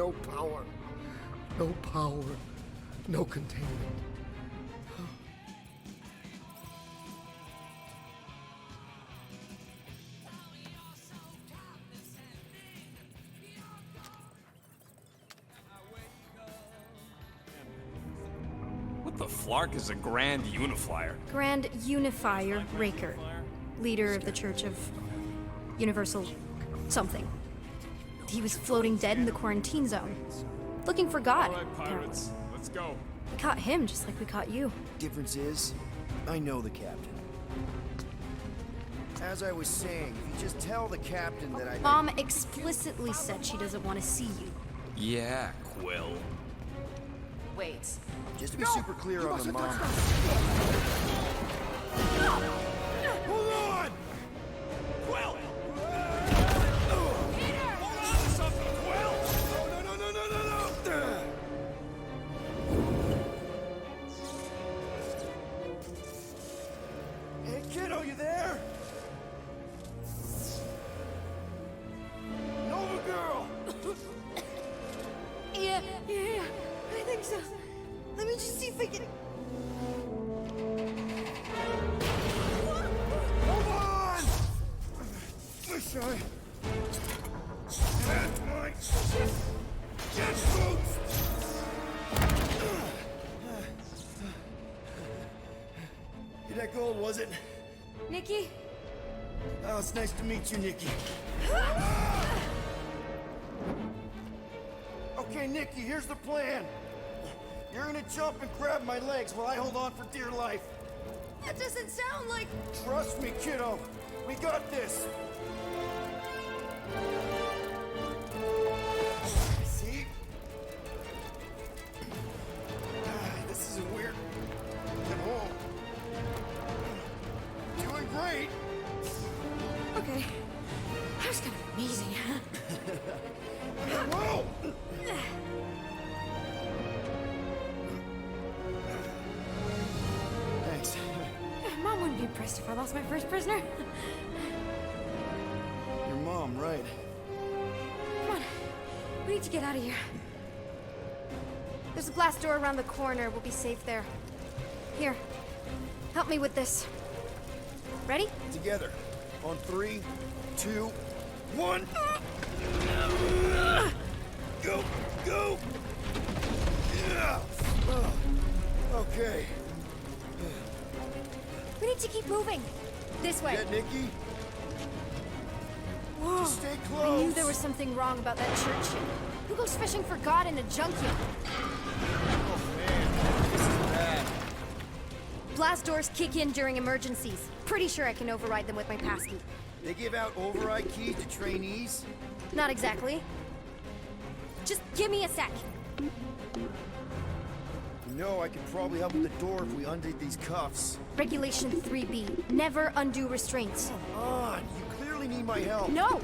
no power. No power. No containment. What the flark is a Grand Unifier? Grand Unifier Raker, leader of the Church of Universal something. He was floating dead in the quarantine zone, looking for God. All right, pirates, let's go. We caught him just like we caught you. Difference is, I know the captain. As I was saying, if you just tell the captain that Mom explicitly said she doesn't want to see you. Yeah, Quill. Wait. Just to be super clear on the mom. Hold on! Quill! Peter! Hold on to something, Quill! No. Hey, kiddo, you there? Nova girl! Yeah, I think so. Let me just see if I can... Hold on! Wish I had my jet boots! You're that gold, was it? Nikki? Oh, it's nice to meet you, Nikki. Okay, Nikki, here's the plan. You're gonna jump and grab my legs while I hold on for dear life. That doesn't sound like... Trust me, kiddo. We got this. See? This is a weird... Get home. Doing great. Okay. That was kind of amazing, huh? Whoa! Thanks. Mom wouldn't be impressed if I lost my first prisoner. Your mom, right? Come on. We need to get out of here. There's a glass door around the corner. We'll be safe there. Here. Help me with this. Ready? Together. On 3, 2, 1. Go! Go! Yeah. Okay. We need to keep moving. This way. Get Nikki. Whoa. Just stay I close. knew there was something wrong about that church. Who goes fishing for God in a junkyard? Oh man, this is bad. Blast doors kick in during emergencies. Pretty sure I can override them with my passkey. They give out override keys to trainees? Not exactly. Just give me a sec. You know, I could probably help with the door if we undid these cuffs. Regulation 3B. Never undo restraints. Come on, you clearly need my help. No!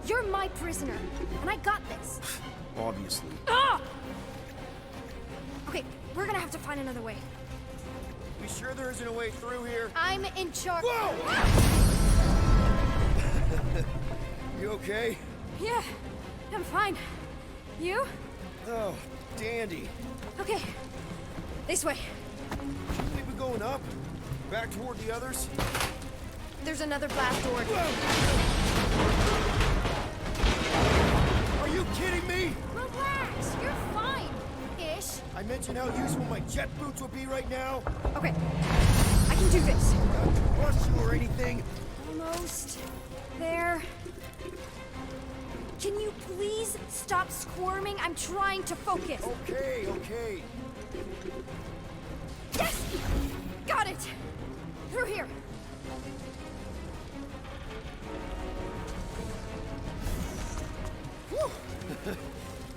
You're my prisoner, and I got this. Obviously. Ah! Okay, we're gonna have to find another way. We sure there isn't a way through here? I'm in charge. Whoa! You okay? Yeah, I'm fine. You? Oh, dandy. Okay. This way. Shouldn't we be going up? Back toward the others? There's another blast door. Are you kidding me? Relax, you're fine. Ish. I mentioned how useful my jet boots will be right now. Okay, I can do this. Not to rush you or anything. Almost there. Can you please stop squirming? I'm trying to focus. Okay, okay. Yes! Got it! Through here. Whew.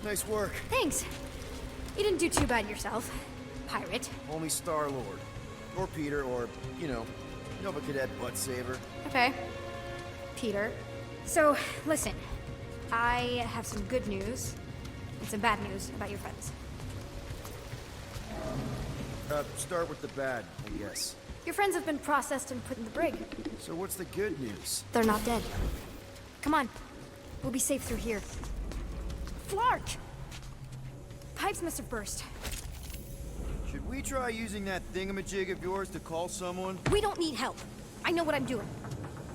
Nice work. Thanks. You didn't do too bad yourself, pirate. Only Star-Lord. Or Peter, or, you know, Nova Cadet Butt Saver. Okay. Peter. So, listen. I have some good news and some bad news about your friends. Start with the bad, I guess. Your friends have been processed and put in the brig. So what's the good news? They're not dead. Come on. We'll be safe through here. Flark! pipes must have burst. Should we try using that thingamajig of yours to call someone? We don't need help. I know what I'm doing.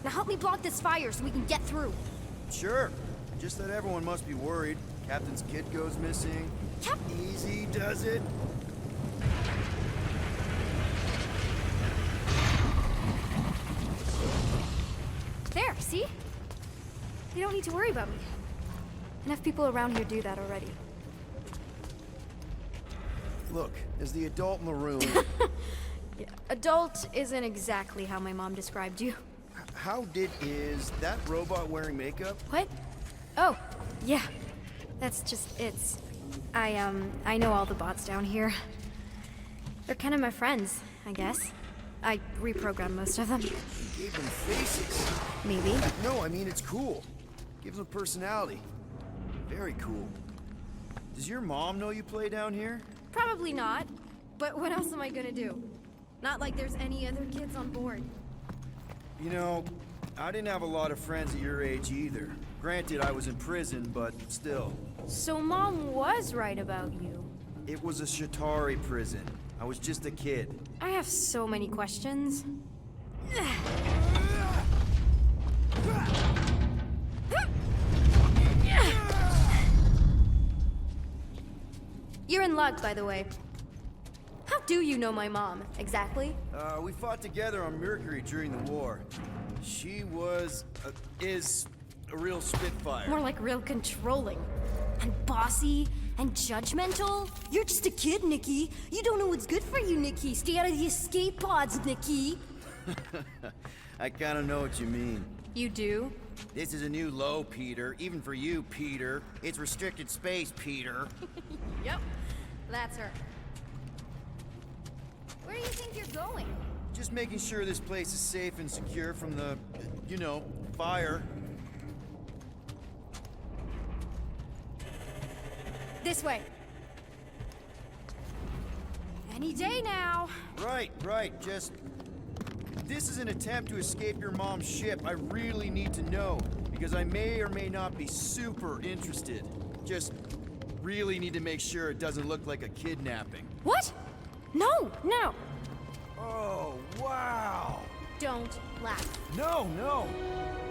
Now help me block this fire so we can get through. Sure. Just that everyone must be worried. Captain's kid goes missing. Easy does it. There, see? You don't need to worry about me. Enough people around here do that already. Look, as the adult in the room, Yeah, adult isn't exactly how my mom described you. is that robot wearing makeup? What? Oh, yeah. That's just, it's... I know all the bots down here. They're kind of my friends, I guess. I reprogrammed most of them. Gave them faces. Maybe. No, I mean it's cool. Gives them personality. Very cool. Does your mom know you play down here? Probably not. But what else am I gonna do? Not like there's any other kids on board. You know, I didn't have a lot of friends at your age either. Granted, I was in prison, but still. So Mom was right about you. It was a Shatari prison. I was just a kid. I have so many questions. You're in luck, by the way. How do you know my mom, exactly? We fought together on Mercury during the war. She is a real spitfire. More like real controlling. And bossy and judgmental. You're just a kid, Nikki. You don't know what's good for you, Nikki. Stay out of the escape pods, Nikki. I kinda know what you mean. You do? This is a new low, Peter. Even for you, Peter. It's restricted space, Peter. Yep. That's her. Where do you think you're going? Just making sure this place is safe and secure from the, fire. This way. Any day now. Right. Just... This is an attempt to escape your mom's ship. I really need to know, because I may or may not be super interested. Just really need to make sure it doesn't look like a kidnapping. What? No. Oh, wow! Don't laugh. No!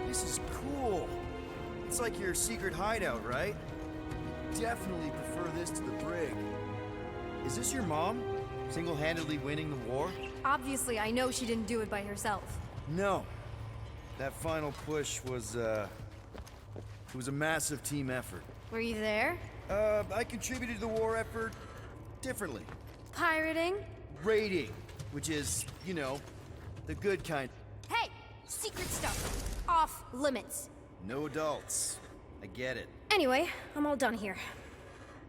This is cool. It's like your secret hideout, right? Definitely prefer this to the brig. Is this your mom? Single-handedly winning the war? Obviously, I know she didn't do it by herself. No. That final push was, it was a massive team effort. Were you there? I contributed to the war effort differently. Pirating? Raiding, which is, the good kind. Hey! Secret stuff. Off limits. No adults. I get it. Anyway, I'm all done here.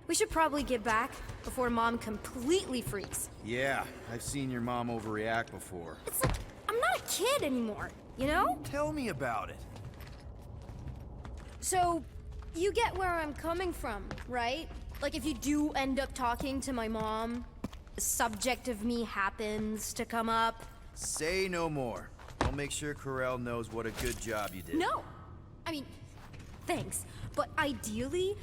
We should probably get back before Mom completely freaks. Yeah, I've seen your mom overreact before. It's like, I'm not a kid anymore, you know? Tell me about it. So, you get where I'm coming from, right? Like if you do end up talking to my mom, the subject of me happens to come up. Say no more. I'll make sure Corell knows what a good job you did. No! I mean, thanks. But ideally,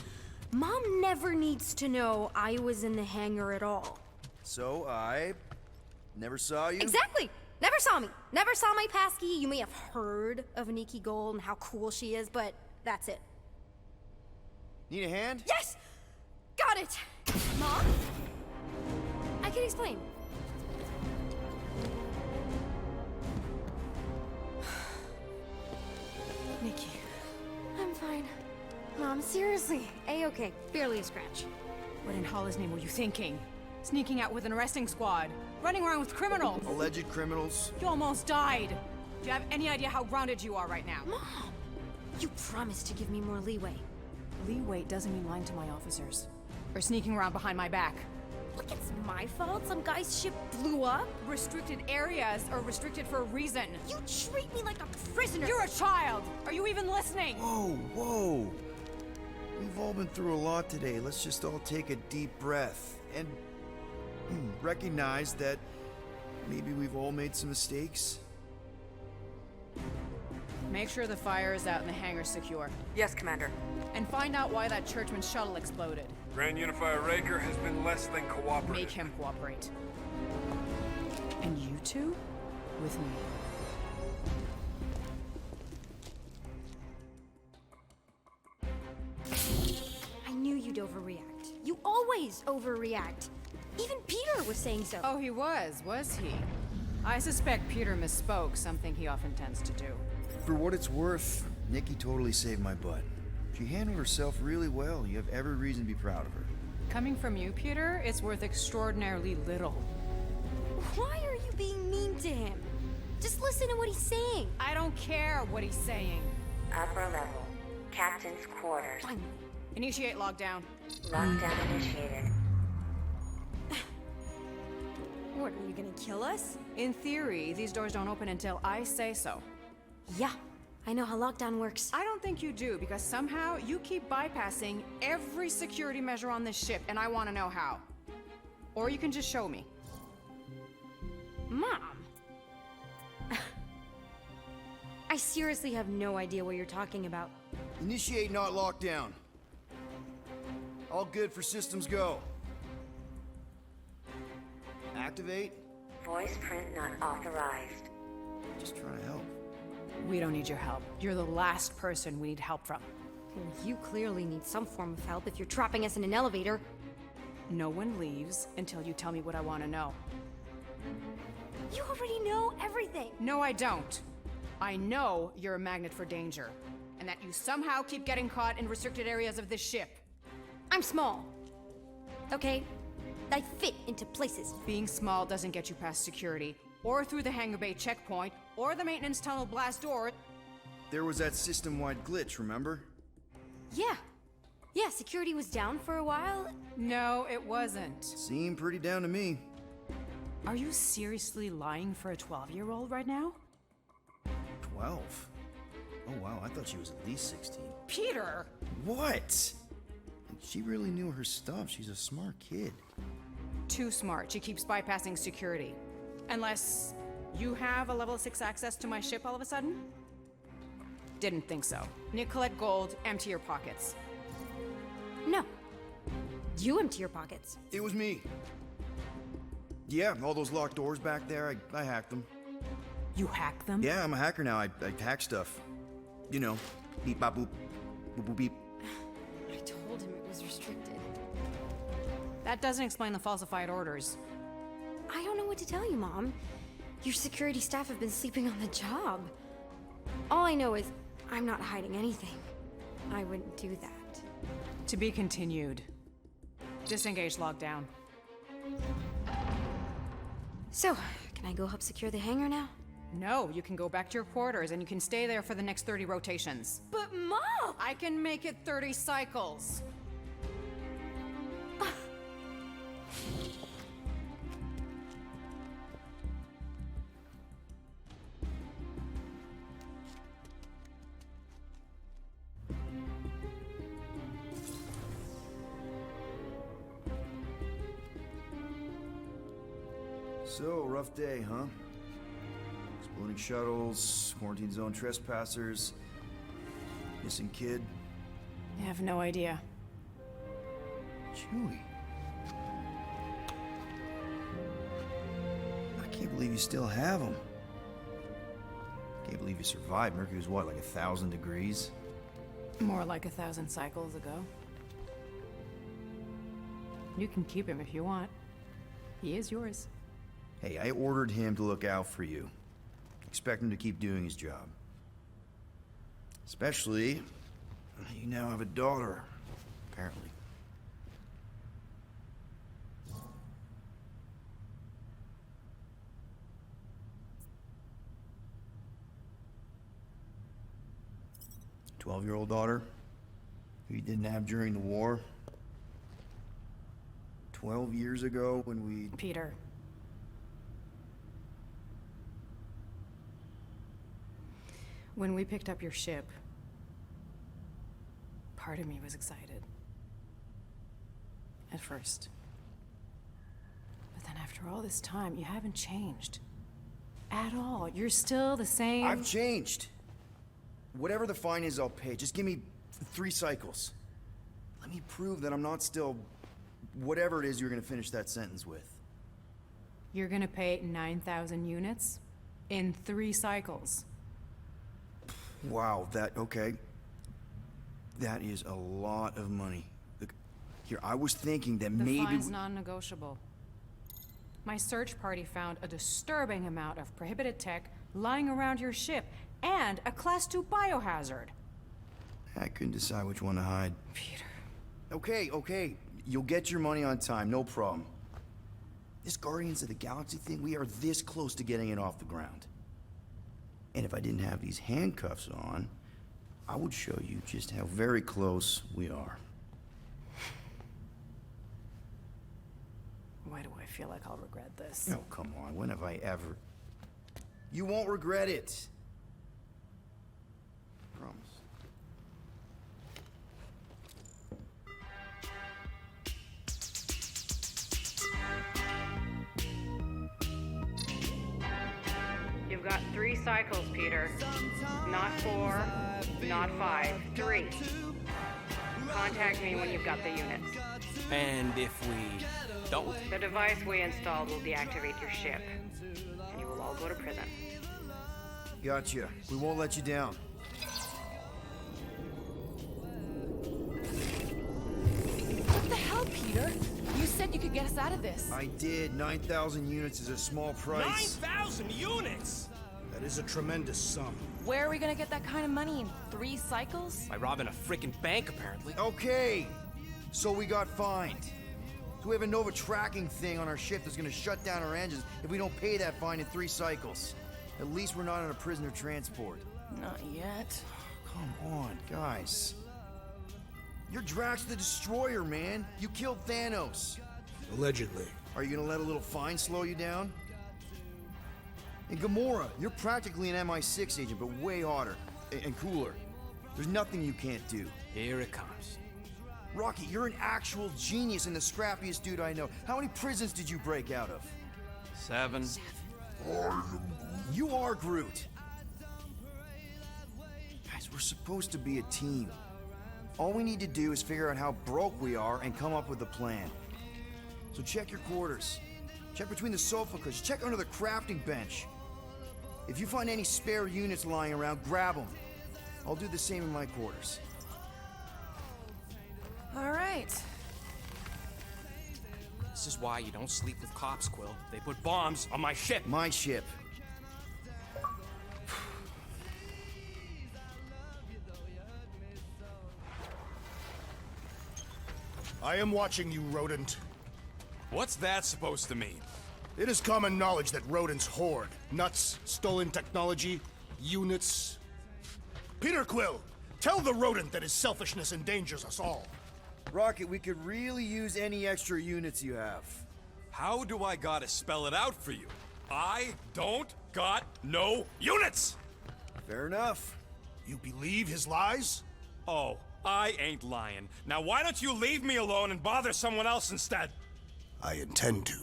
Mom never needs to know I was in the hangar at all. So I never saw you? Exactly! Never saw me. Never saw my passkey. You may have heard of Nikki Gold and how cool she is, but that's it. Need a hand? Yes! Got it! Mom? I can explain. Nikki. I'm fine. Mom, seriously. A-okay. Barely a scratch. What in Hollis' name were you thinking? Sneaking out with an arresting squad? Running around with criminals? Alleged criminals? You almost died. Do you have any idea how grounded you are right now? Mom! You promised to give me more leeway. Leeway doesn't mean lying to my officers. Or sneaking around behind my back. Look, it's my fault some guy's ship blew up. Restricted areas are restricted for a reason. You treat me like a prisoner. You're a child! Are you even listening? Whoa. We've all been through a lot today. Let's just all take a deep breath and recognize that maybe we've all made some mistakes. Make sure the fire is out and the hangar secure. Yes, Commander. And find out why that churchman's shuttle exploded. Grand Unifier Raker has been less than cooperative. Make him cooperate. And you two? With me. I knew you'd overreact. You always overreact. Even Peter was saying so. Oh, he was he? I suspect Peter misspoke, something he often tends to do. For what it's worth, Nikki totally saved my butt. She handled herself really well. You have every reason to be proud of her. Coming from you, Peter, it's worth extraordinarily little. Why are you being mean to him? Just listen to what he's saying. I don't care what he's saying. Upper level. Captain's quarters. Finally. Initiate lockdown. Lockdown initiated. What, are you gonna kill us? In theory, these doors don't open until I say so. Yeah, I know how lockdown works. I don't think you do, because somehow you keep bypassing every security measure on this ship, and I want to know how. Or you can just show me. Mom! I seriously have no idea what you're talking about. Initiate not lockdown. All good for systems go. Activate. Voice print not authorized. Just trying to help. We don't need your help. You're the last person we need help from. Well, you clearly need some form of help if you're trapping us in an elevator. No one leaves until you tell me what I want to know. You already know everything. No, I don't. I know you're a magnet for danger, and that you somehow keep getting caught in restricted areas of this ship. I'm small. Okay? I fit into places. Being small doesn't get you past security, or through the hangar bay checkpoint, or the maintenance tunnel blast door. There was that system-wide glitch, remember? Yeah. Yeah, security was down for a while. No, it wasn't. Seemed pretty down to me. Are you seriously lying for a 12-year-old right now? 12? Oh wow, I thought she was at least 16. Peter! What? She really knew her stuff. She's a smart kid. Too smart. She keeps bypassing security. Unless you have a level 6 access to my ship all of a sudden? Didn't think so. Nicolette Gold, empty your pockets. No. You empty your pockets. It was me. Yeah, all those locked doors back there, I hacked them. You hack them? Yeah, I'm a hacker now. I hack stuff. You know, beep bop boop, boop boop beep. I told him it was restricted. That doesn't explain the falsified orders. I don't know what to tell you, Mom. Your security staff have been sleeping on the job. All I know is I'm not hiding anything. I wouldn't do that. To be continued. Disengage lockdown. So, can I go help secure the hangar now? No, you can go back to your quarters and you can stay there for the next 30 rotations. But Mom! I can make it 30 cycles. So, rough day, huh? Exploding shuttles, quarantine zone trespassers, missing kid. I have no idea. Chewie. I can't believe you still have him. Can't believe you survived. Mercury was what, like 1,000 degrees? More like 1,000 cycles ago. You can keep him if you want. He is yours. Hey, I ordered him to look out for you. Expect him to keep doing his job. Especially, you now have a daughter, apparently. A 12-year-old daughter who you didn't have during the war. 12 years ago when we... Peter. When we picked up your ship, part of me was excited. At first. But then after all this time, you haven't changed. At all. You're still the same... I've changed. Whatever the fine is, I'll pay. Just give me 3 cycles. Let me prove that I'm not still whatever it is you're gonna finish that sentence with. You're gonna pay 9,000 units in 3 cycles. Wow, okay. That is a lot of money. Look, here, I was thinking that The maybe... fine's non-negotiable. My search party found a disturbing amount of prohibited tech lying around your ship, and a Class 2 biohazard. I couldn't decide which one to hide. Peter. Okay. You'll get your money on time, no problem. This Guardians of the Galaxy thing, we are this close to getting it off the ground. And if I didn't have these handcuffs on, I would show you just how very close we are. Why do I feel like I'll regret this? Oh, come on, when have I ever... You won't regret it. Promise. You've got 3 cycles, Peter. Not 4, not 5, 3. Contact me when you've got the units. And if we don't? The device we installed will deactivate your ship, and you will all go to prison. Gotcha. We won't let you down. What the hell, Peter? You said you could get us out of this. I did. 9,000 units is a small price. 9,000 units! That is a tremendous sum. Where are we gonna get that kind of money in 3 cycles? By robbing a freaking bank, apparently. Okay, so we got fined. So we have a Nova tracking thing on our ship that's gonna shut down our engines if we don't pay that fine in 3 cycles. At least we're not on a prisoner transport. Not yet. Come on, guys. You're Drax the Destroyer, man. You killed Thanos. Allegedly. Are you gonna let a little fine slow you down? And Gamora, you're practically an MI6 agent, but way hotter and cooler. There's nothing you can't do. Here it comes. Rocky, you're an actual genius and the scrappiest dude I know. How many prisons did you break out of? 7. You are Groot. Guys, we're supposed to be a team. All we need to do is figure out how broke we are and come up with a plan. So check your quarters. Check between the sofa cushions. Check under the crafting bench. If you find any spare units lying around, grab them. I'll do the same in my quarters. All right. This is why you don't sleep with cops, Quill. They put bombs on my ship. My ship. I am watching you, rodent. What's that supposed to mean? It is common knowledge that rodents hoard nuts, stolen technology, units. Peter Quill, tell the rodent that his selfishness endangers us all. Rocket, we could really use any extra units you have. How do I gotta spell it out for you? I don't got no units! Fair enough. You believe his lies? Oh, I ain't lying. Now why don't you leave me alone and bother someone else instead? I intend to.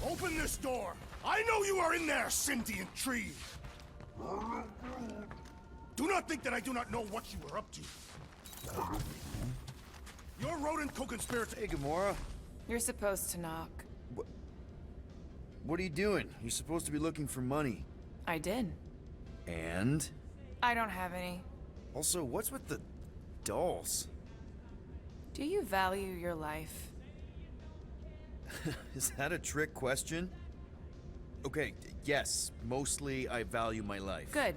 Open this door! I know you are in there, sentient tree! Do not think that I do not know what you are up to. Your rodent co-conspirator... Hey, Gamora. You're supposed to knock. What are you doing? You're supposed to be looking for money. I did. And? I don't have any. Also, what's with the dolls? Do you value your life? Is that a trick question? Okay, yes. Mostly, I value my life. Good.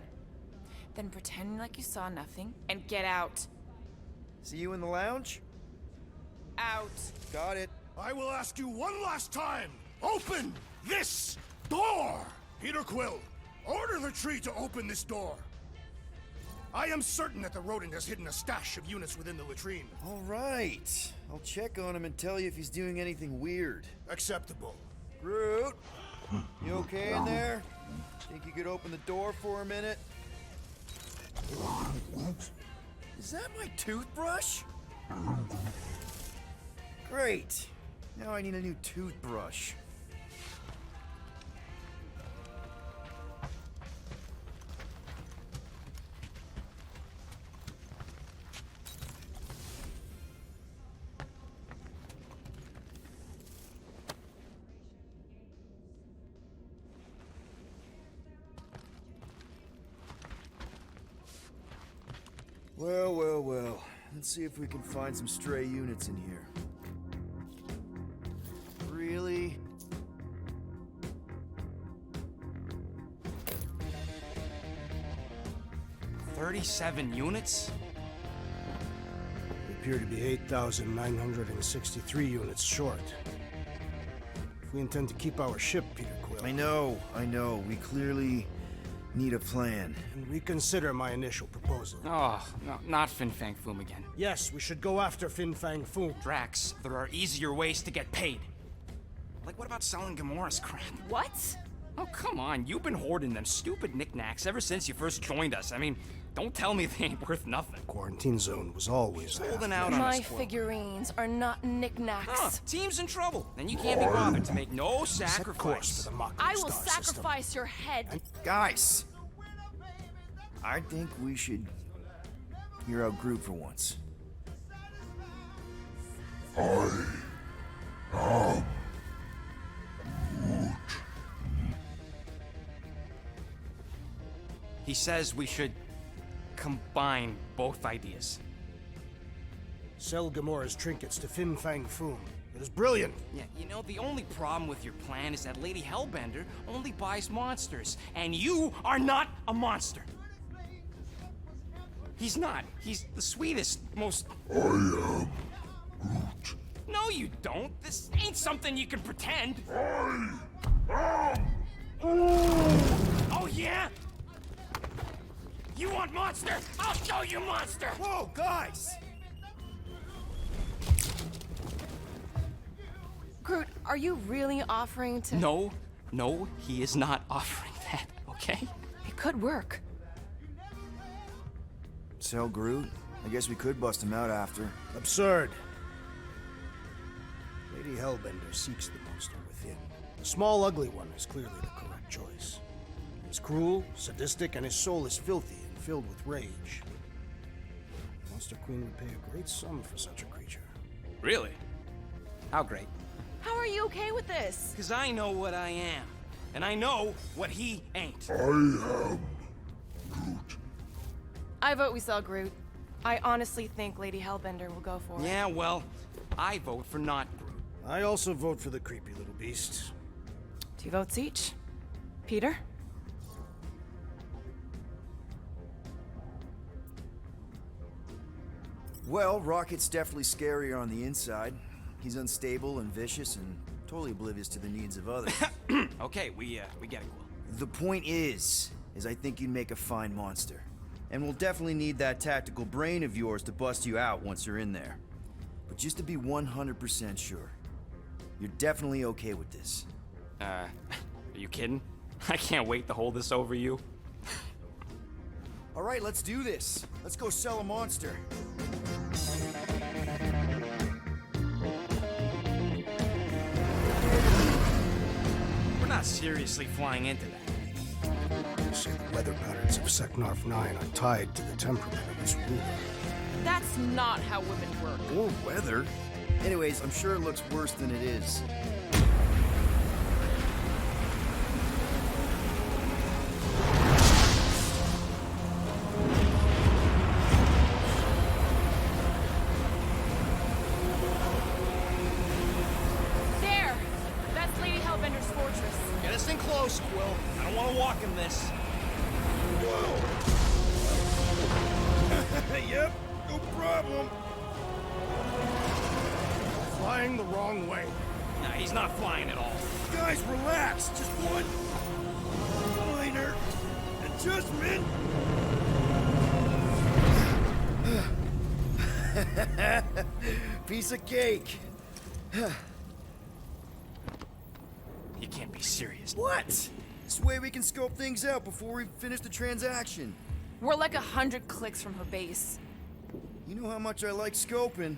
Then pretend like you saw nothing and get out. See you in the lounge? Out. Got it. I will ask you one last time! Open this door! Peter Quill, order the tree to open this door. I am certain that the rodent has hidden a stash of units within the latrine. All right. I'll check on him and tell you if he's doing anything weird. Acceptable. Groot, you okay in there? Think you could open the door for a minute? Is that my toothbrush? Great. Now I need a new toothbrush. Well, well, well. Let's see if we can find some stray units in here. Really? $37 units? We appear to be 8,963 units short. If we intend to keep our ship, Peter Quill, I know. We clearly need a plan. and reconsider my initial proposal. Oh, no, not Fin Fang Foom again. Yes, we should go after Fin Fang Foom. Drax, there are easier ways to get paid. Like, what about selling Gamora's crap? What? Oh, come on. You've been hoarding them stupid knickknacks ever since you first joined us. I mean, don't tell me they ain't worth nothing. Quarantine zone was always Holding out on My us, Quill. figurines are not knickknacks. Huh, team's in trouble. Then you can't be bothered to make no Set course sacrifice. for the Mako I will star system. sacrifice your head. Guys! I think we should hear out Groot for once. He says we should combine both ideas. Sell Gamora's trinkets to Fin Fang Foom. It is brilliant. Yeah, you know, the only problem with your plan is that Lady Hellbender only buys monsters, and you are not a monster. He's not. He's the sweetest, most... I am Groot. No, you don't. This ain't something you can pretend. Oh, yeah? You want monster? I'll show you monster! Whoa, guys! Groot, are you really offering to... No, he is not offering that, okay? It could work. Sell Groot? I guess we could bust him out after. Absurd. Lady Hellbender seeks the monster within. The small, ugly one is clearly the correct choice. He is cruel, sadistic, and his soul is filthy and filled with rage. The Monster Queen would pay a great sum for such a creature. Really? How great? How are you okay with this? Because I know what I am. And I know what he ain't. I vote we sell Groot. I honestly think Lady Hellbender will go for it. Yeah, well, I vote for not Groot. I also vote for the creepy little beast. 2 votes each. Peter? Well, Rocket's definitely scarier on the inside. He's unstable and vicious and totally oblivious to the needs of others. Okay, we get it, Quill. The point is I think you'd make a fine monster. And we'll definitely need that tactical brain of yours to bust you out once you're in there. But just to be 100% sure, you're definitely okay with this. Are you kidding? I can't wait to hold this over you. All right, let's do this. Let's go sell a monster. We're not seriously flying into that. They say the weather patterns of Seknarf 9 are tied to the temperament of its ruler. That's not how women work. Or weather. Anyways, I'm sure it looks worse than it is. There! That's Lady Hellbender's fortress. Get us in close, Quill. I don't want to walk in this. Yep, no problem. Flying the wrong way. Nah, he's not flying at all. Guys, relax. Just one minor adjustment. Piece of cake. You can't be serious. What? This way we can scope things out before we finish the transaction. We're like 100 clicks from her base. You know how much I like scoping.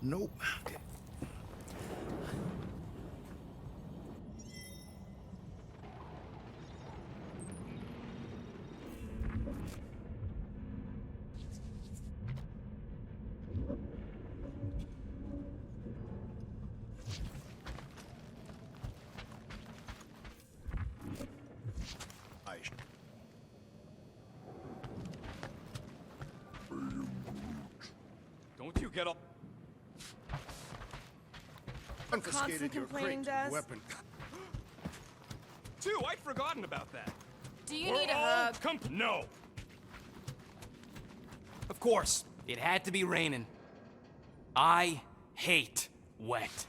Nope. Okay. get all... Confiscated your complaining, crate Des? weapon. Two, I'd forgotten about that. Do you We're need a all hug? No. Of course, it had to be raining. I hate wet.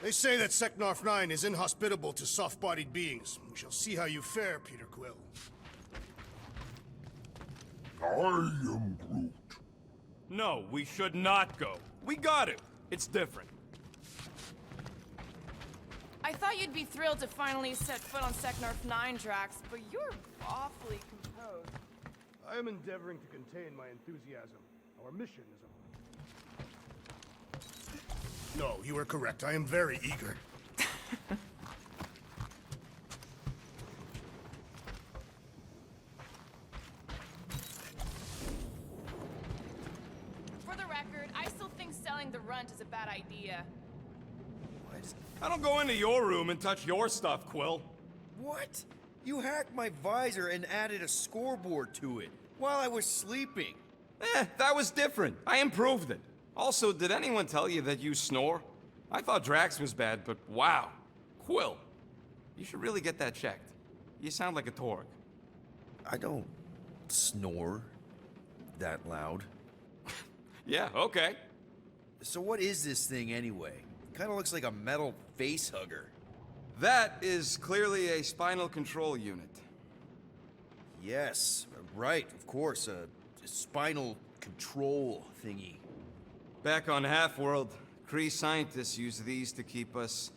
They say that Seknarf 9 is inhospitable to soft-bodied beings. We shall see how you fare, Peter Quill. I am Groot. No, we should not go. We got it. It's different. I thought you'd be thrilled to finally set foot on Seknarf 9 tracks, but you're awfully composed. I am endeavoring to contain my enthusiasm. Our mission is a... No, you are correct. I am very eager. For the record, I still think selling the runt is a bad idea. I don't go into your room and touch your stuff, Quill. What? You hacked my visor and added a scoreboard to it while I was sleeping. That was different. I improved it. Also, did anyone tell you that you snore? I thought Drax was bad, but wow. Quill, you should really get that checked. You sound like a Torg. I don't snore that loud. Yeah, okay. So what is this thing anyway? Kind of looks like a metal face hugger. That is clearly a spinal control unit. Yes, right, of course, a spinal control thingy. Back on Half-World, Kree scientists use these to keep us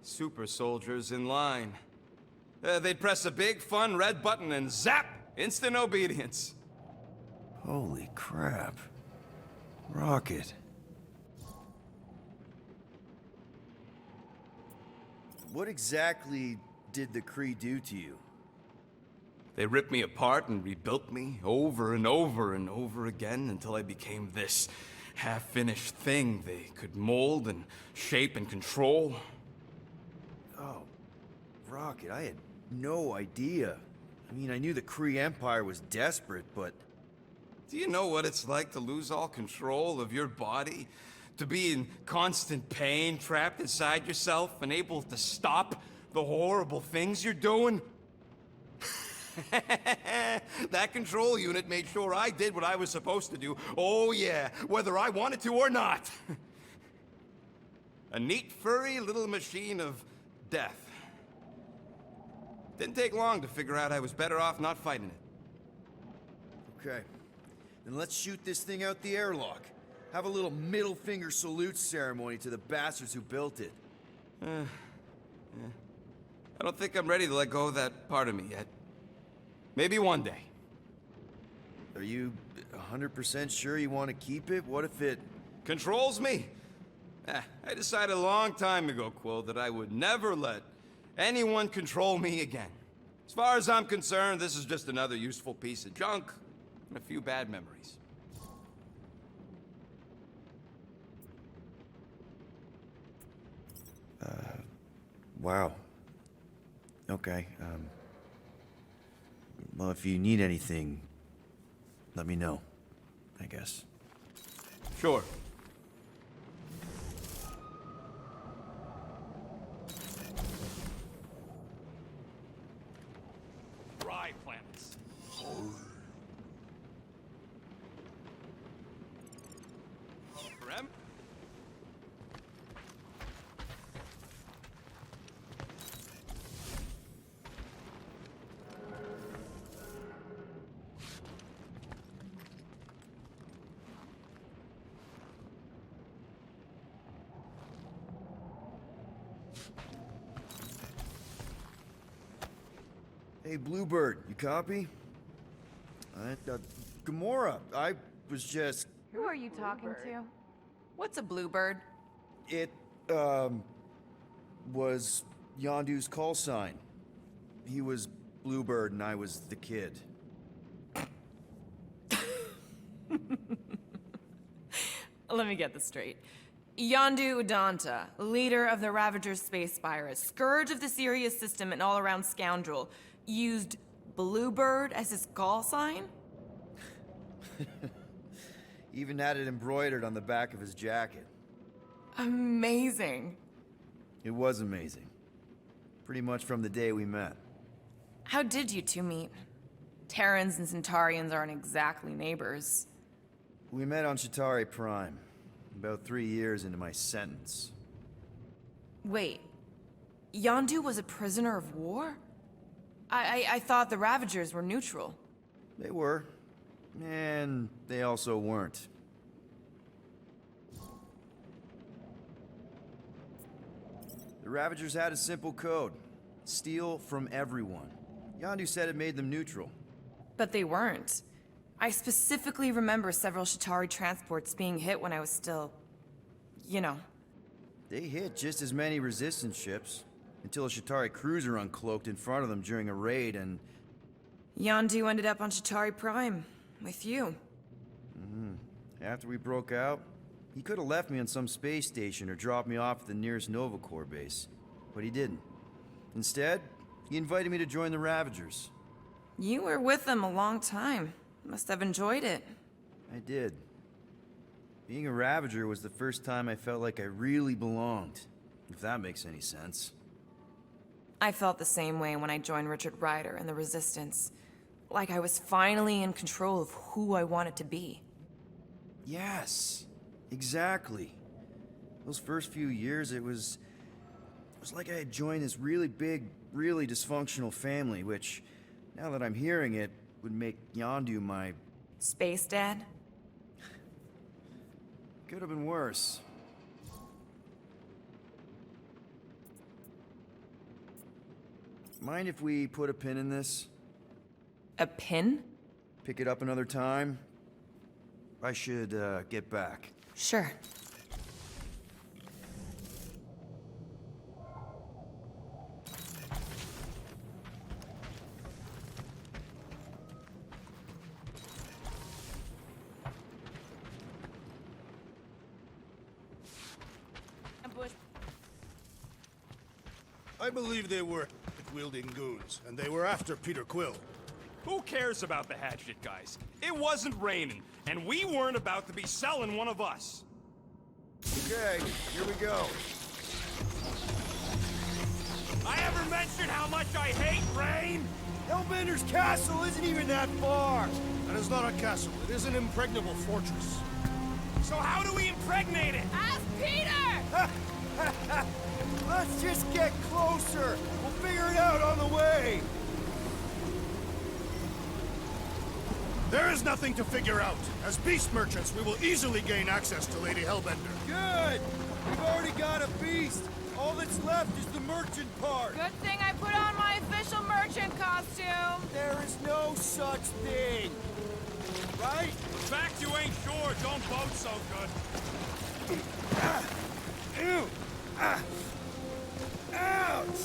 super soldiers in line. They'd press a big, fun red button and zap! Instant obedience. Holy crap. Rocket. What exactly did the Kree do to you? They ripped me apart and rebuilt me over and over and over again until I became this half-finished thing they could mold and shape and control. Oh, Rocket, I had no idea. I mean, I knew the Kree Empire was desperate, but... Do you know what it's like to lose all control of your body? To be in constant pain, trapped inside yourself, unable to stop the horrible things you're doing? That control unit made sure I did what I was supposed to do. Oh yeah, whether I wanted to or not. A neat, furry little machine of death. Didn't take long to figure out I was better off not fighting it. Okay. Then let's shoot this thing out the airlock. Have a little middle finger salute ceremony to the bastards who built it. I don't think I'm ready to let go of that part of me yet. Maybe one day. Are you 100% sure you want to keep it? What if it... Controls me? I decided a long time ago, Quill, that I would never let anyone control me again. As far as I'm concerned, this is just another useful piece of junk and a few bad memories. Wow. Okay, well, if you need anything, let me know, I guess. Sure. Dry planets. Rem? Hey, Bluebird, you copy? Gamora, I was just... Who are you talking to? What's a bluebird? It, was Yondu's call sign. He was Bluebird and I was the kid. Let me get this straight. Yondu Udanta, leader of the Ravager's space virus, scourge of the Sirius system and all-around scoundrel, used Bluebird as his call sign? Even had it embroidered on the back of his jacket. Amazing. It was amazing. Pretty much from the day we met. How did you two meet? Terrans and Centaurians aren't exactly neighbors. We met on Chitauri Prime, about 3 years into my sentence. Wait, Yondu was a prisoner of war? I thought the Ravagers were neutral. They were. And they also weren't. The Ravagers had a simple code. Steal from everyone. Yondu said it made them neutral. But they weren't. I specifically remember several Chitauri transports being hit when I was still... you know. They hit just as many resistance ships, until a Chitauri cruiser uncloaked in front of them during a raid and... Yondu ended up on Chitauri Prime, with you. After we broke out, he could have left me on some space station or dropped me off at the nearest Nova Corps base. But he didn't. Instead, he invited me to join the Ravagers. You were with them a long time. Must have enjoyed it. I did. Being a Ravager was the first time I felt like I really belonged, if that makes any sense. I felt the same way when I joined Richard Ryder and the Resistance. Like I was finally in control of who I wanted to be. Yes, exactly. Those first few years, it was like I had joined this really big, really dysfunctional family, which, now that I'm hearing it, would make Yondu my... Space Dad? Could have been worse. Mind if we put a pin in this? A pin? Pick it up another time? I should, get back. Sure. I believe they were wielding goons, and they were after Peter Quill. Who cares about the hatchet guys? It wasn't raining, and we weren't about to be selling one of us. Okay, here we go. I ever mentioned how much I hate rain? Hellbender's castle isn't even that far! That is not a castle. It is an impregnable fortress. So how do we impregnate it? Ask Peter! Let's just get closer! We'll figure it out on the way! There is nothing to figure out. As beast merchants, we will easily gain access to Lady Hellbender. Good! We've already got a beast! All that's left is the merchant part! Good thing I put on my official merchant costume! There is no such thing! Right? The fact you ain't sure don't bode so good. Ew! Ouch!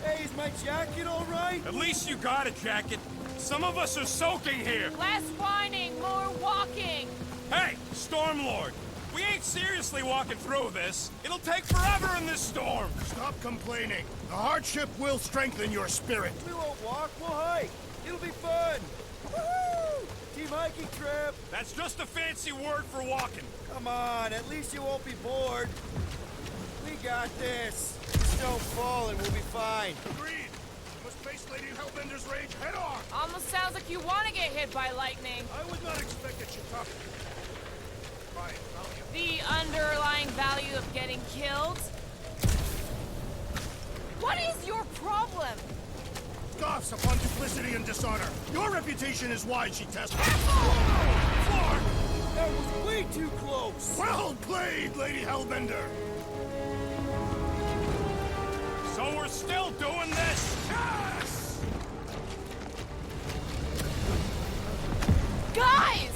Hey, is my jacket all right? At least you got a jacket. Some of us are soaking here. Less whining, more walking! Hey, Stormlord, we ain't seriously walking through this. It'll take forever in this storm. Stop complaining. The hardship will strengthen your spirit. We won't walk, we'll hike. It'll be fun. Woohoo! Team hiking trip. That's just a fancy word for walking. Come on, at least you won't be bored. We got this. Just don't fall and we'll be fine. Agreed. We must face Lady Hellbender's rage head on. Almost sounds like you want to get hit by lightning. I would not expect that you talk. Fine, The underlying value of getting killed? What is your problem? scoffs upon duplicity and dishonor. Your reputation is wide, she tests. Floor! That was way too close! Well played, Lady Hellbender! So we're still doing this? Yes! Guys!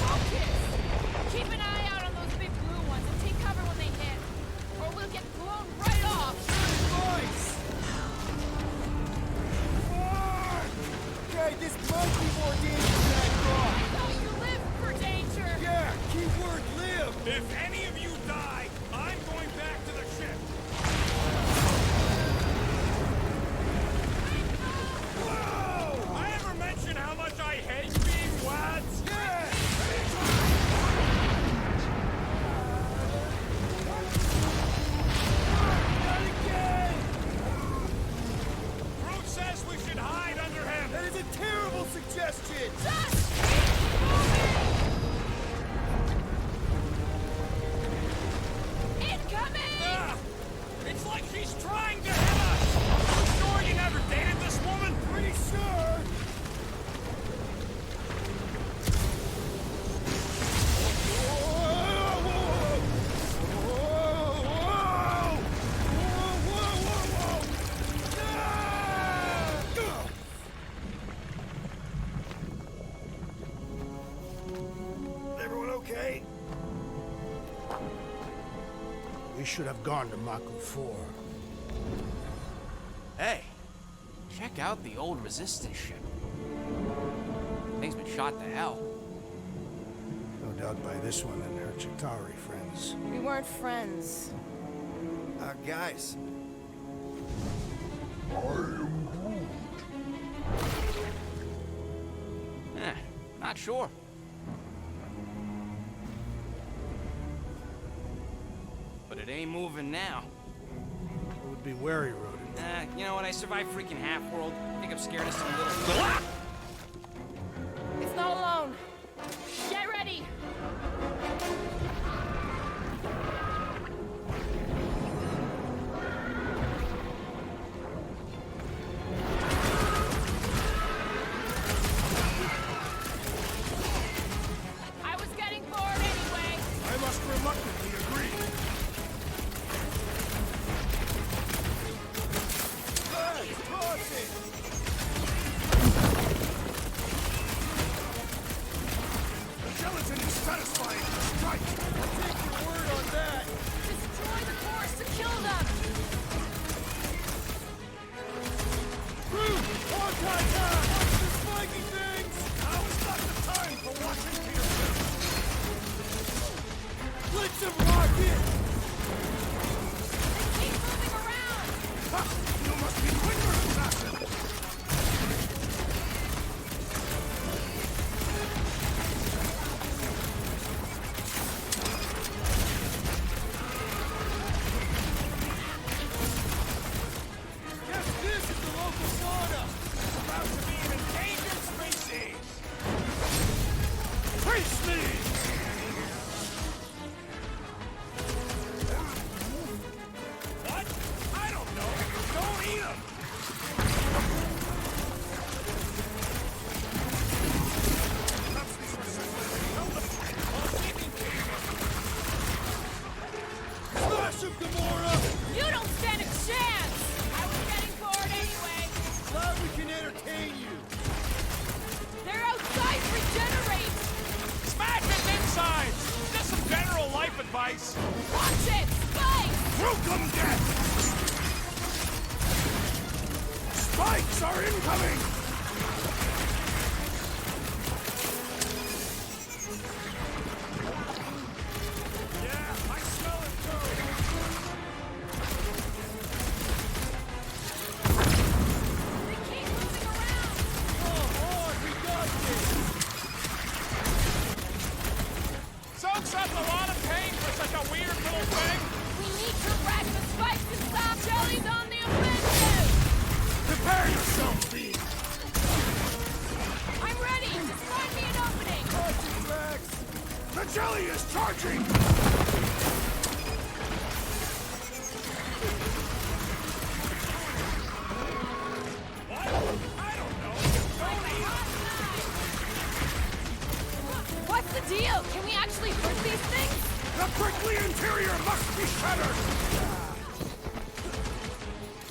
Focus! Keep an eye out on those big blue ones and take cover when they hit. Or we'll get blown right off! Nice! Okay, this must be more dangerous than I thought! I thought you lived for danger! Yeah, keyword live! If any of you die, I'm going back to the ship. Whoa! I ever mention how much I hate being wads? Yeah! We should have gone to Maku 4. Hey, check out the old Resistance ship. Thing's been shot to hell. No doubt by this one and her Chitauri friends. We weren't friends. Guys. Not sure. But it ain't moving now. I would be wary, Rodent. You know what? I survived freaking Half-World. I think I'm scared of some little... It's not alone. Get ready! I was getting bored anyway. I must reluctantly agree. The gelatin is satisfying the strike. Take your word on that. Destroy the force to kill them! Watch the spiky things! Now is not the time for watching to yourself. Blitz of rocket! They keep moving around! Ha! You must be quicker, assassin! Yes, this is the local fauna! About to be an endangered species! Face me! What? I don't know. Don't eat them! Perhaps these were simply elephant or sleeping Smash him, Gamora! You don't stand a chance! I was getting bored anyway. Glad we can entertain you! They're outside to regenerate! Smash his insides! Just some general life advice. Watch it! Spike! Welcome, death! Spikes are incoming! Yeah, I smell it too! They keep moving around! Come on, we got this! Soaks up a lot of pain for such a weird little thing. We need to wreck the spikes and stop Jelly's on the offensive! Prepare yourself, Fiend! I'm ready! Just find me an opening! The jelly is charging! What? I don't know. Like a hot knife! What's the deal? Can we actually hurt these things? The prickly interior must be shattered!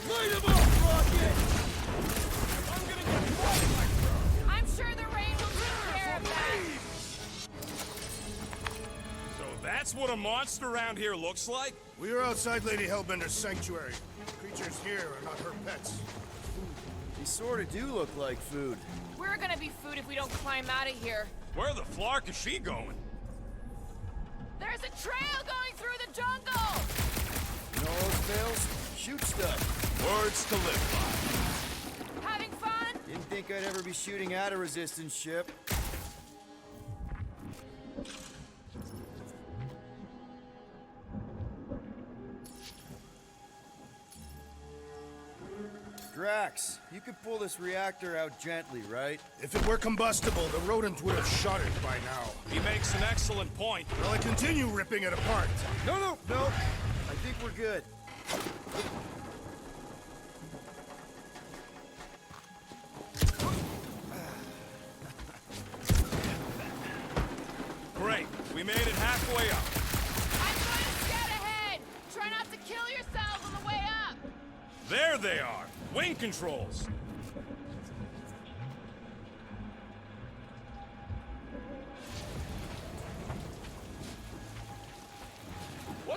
Light him up, Rocket! I'm gonna get more electro! I'm sure the rain will take care of that! So that's what a monster around here looks like? We are outside Lady Hellbender's sanctuary. Creatures here are not her pets. They sort of do look like food. We're gonna be food if we don't climb out of here. Where the flark is she going? There's a trail going through the jungle! You know all those fails? Shoot stuff. Words to live by. Having fun? Didn't think I'd ever be shooting at a resistance ship. Drax, you could pull this reactor out gently, right? If it were combustible, the rodent would have shot it by now. He makes an excellent point. Will I continue ripping it apart? No. I think we're good. Great. We made it halfway up. I'm going to scout ahead! Try not to kill yourselves on the way up! There they are. Wing controls.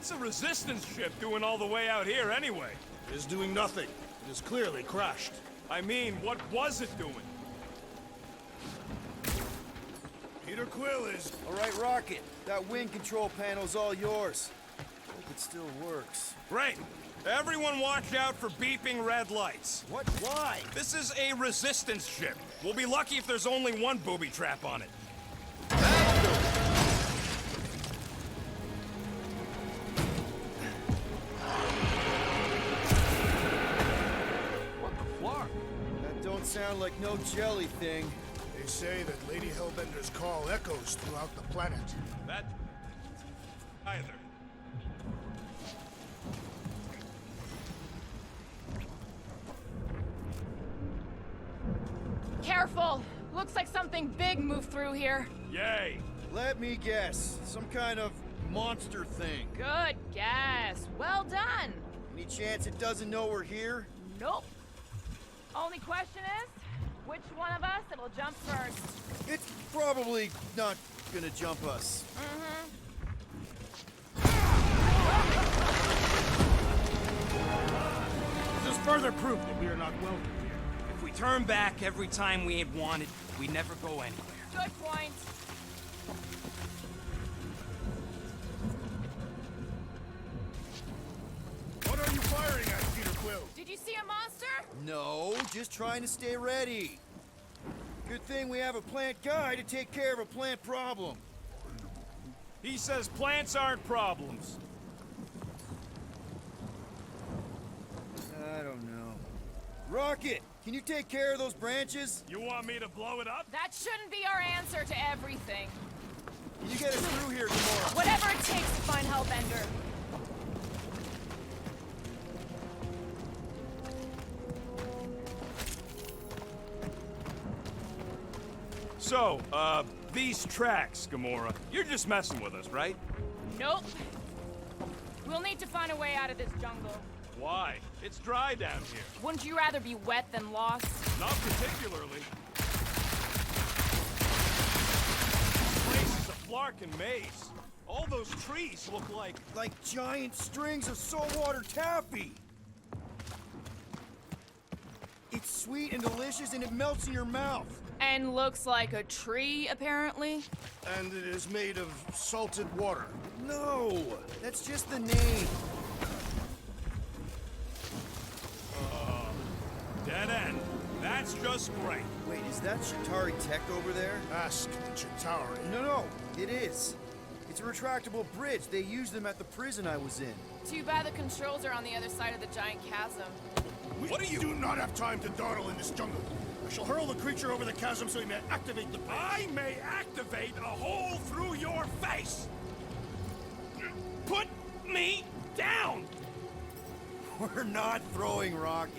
What's a resistance ship doing all the way out here anyway? It is doing nothing. It is clearly crashed. I mean, what was it doing? Peter Quill is... All right, Rocket. That wind control panel's all yours. Hope it still works. Great. Everyone watch out for beeping red lights. What? Why? This is a resistance ship. We'll be lucky if there's only one booby trap on it. What the flark? That don't sound like no jelly thing. They say that Lady Hellbender's call echoes throughout the planet. That... either. Careful! Looks like something big moved through here. Yay! Let me guess. Some kind of monster thing. Good guess. Well done. Any chance it doesn't know we're here? Nope. Only question is, which one of us it'll jump first? It's probably not gonna jump us. This is further proof that we are not welcome here. If we turn back every time we ain't wanted, we never go anywhere. Good point. What are you firing at, Peter Quill? Did you see a monster? No, just trying to stay ready. Good thing we have a plant guy to take care of a plant problem. He says plants aren't problems. I don't know. Rocket, can you take care of those branches? You want me to blow it up? That shouldn't be our answer to everything. Can you get us through here tomorrow? Whatever it takes to find Hellbender. So, these tracks, Gamora, you're just messing with us, right? Nope. We'll need to find a way out of this jungle. Why? It's dry down here. Wouldn't you rather be wet than lost? Not particularly. This place is a flarkin' maze. All those trees look like... Like giant strings of saltwater taffy. It's sweet and delicious and it melts in your mouth. And looks like a tree, apparently. And it is made of salted water. No, that's just the name. Dead end. That's just great. Wait, is that Shatari tech over there? Ask the Chitauri. No, it is. It's a retractable bridge. They used them at the prison I was in. Too bad the controls are on the other side of the giant chasm. What are you... do not have time to dawdle in this jungle. I shall hurl the creature over the chasm so he may activate the... I may activate a hole through your face! Put me down! We're not throwing rock.